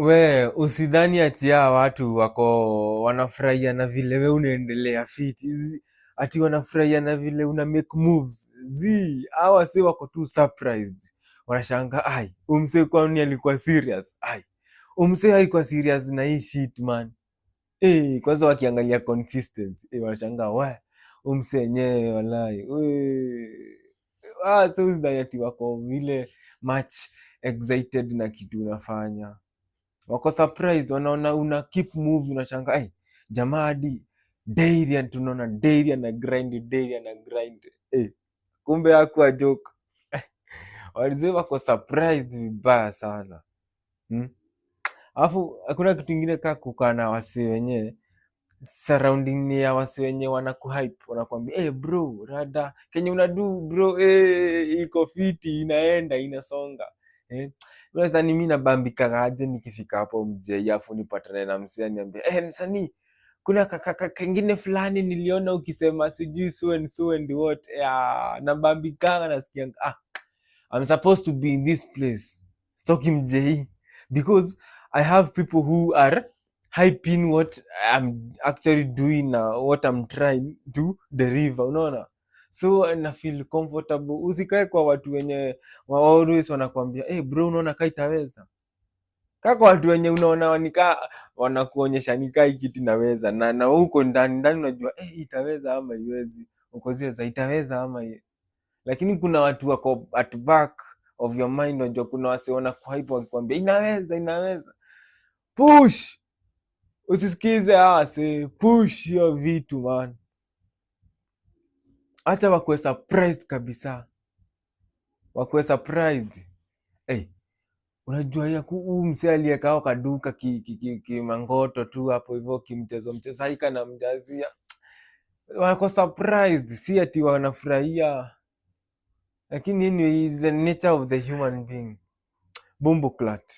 We usidhani ati hawa watu wako wanafurahia na vile we unaendelea fiti, ati wanafurahia na vile una make moves. Hawa si wako tu surprised, wanashanga ai, umse kwani alikuwa serious? Ai, umse alikuwa serious na hii shit man. Kwanza wakiangalia consistency wanashanga we umse yenyewe walai. So usidhani ati wako vile much excited na kitu unafanya, wako surprised, wanaona una keep move, unashanga jamaa hadi daily tunaona daily na grind kumbe hakuwa joke. Walizee wako surprised vibaya sana. Alafu hakuna kitu ingine kaa kukaa na wasi wenyewe surrounding ni ya wasi wenye wanakuhype, wanakuambia bro rada kenye unadu bro iko fiti, inaenda inasonga. Nadhani mimi nabambika aje nikifika hapo mjei afu nipatane na msee niambia msanii kuna kengine fulani niliona ukisema sijui so and what. Nabambika nasikia I'm supposed to be in this place stoki mjei because I have people who are hyping what I'm actually doing, what I'm trying to deliver, unaona. So na feel comfortable. Usikae kwa watu wenye always wanakuambia bro unaona kai itaweza. Kaa kwa watu wenye unaona wanika wanakuonyesha nikai kitu naweza na huko ndani unajua itaweza ama iwezi. Uko zile itaweza ama lakini kuna watu wako at back of your mind, unajua kuna wase wanakuhype wakikwambia inaweza. Push. Usisikize wase, push hiyo vitu man. Acha wakuwe surprised kabisa. Wakuwe surprised. Unajua huu msee aliyekao kaduka kimangoto tu hapo hivyo kimchezo haika na mjazia. Wako surprised, si ati wanafurahia. Lakini anyway is the nature of the human being. Bumbuklat.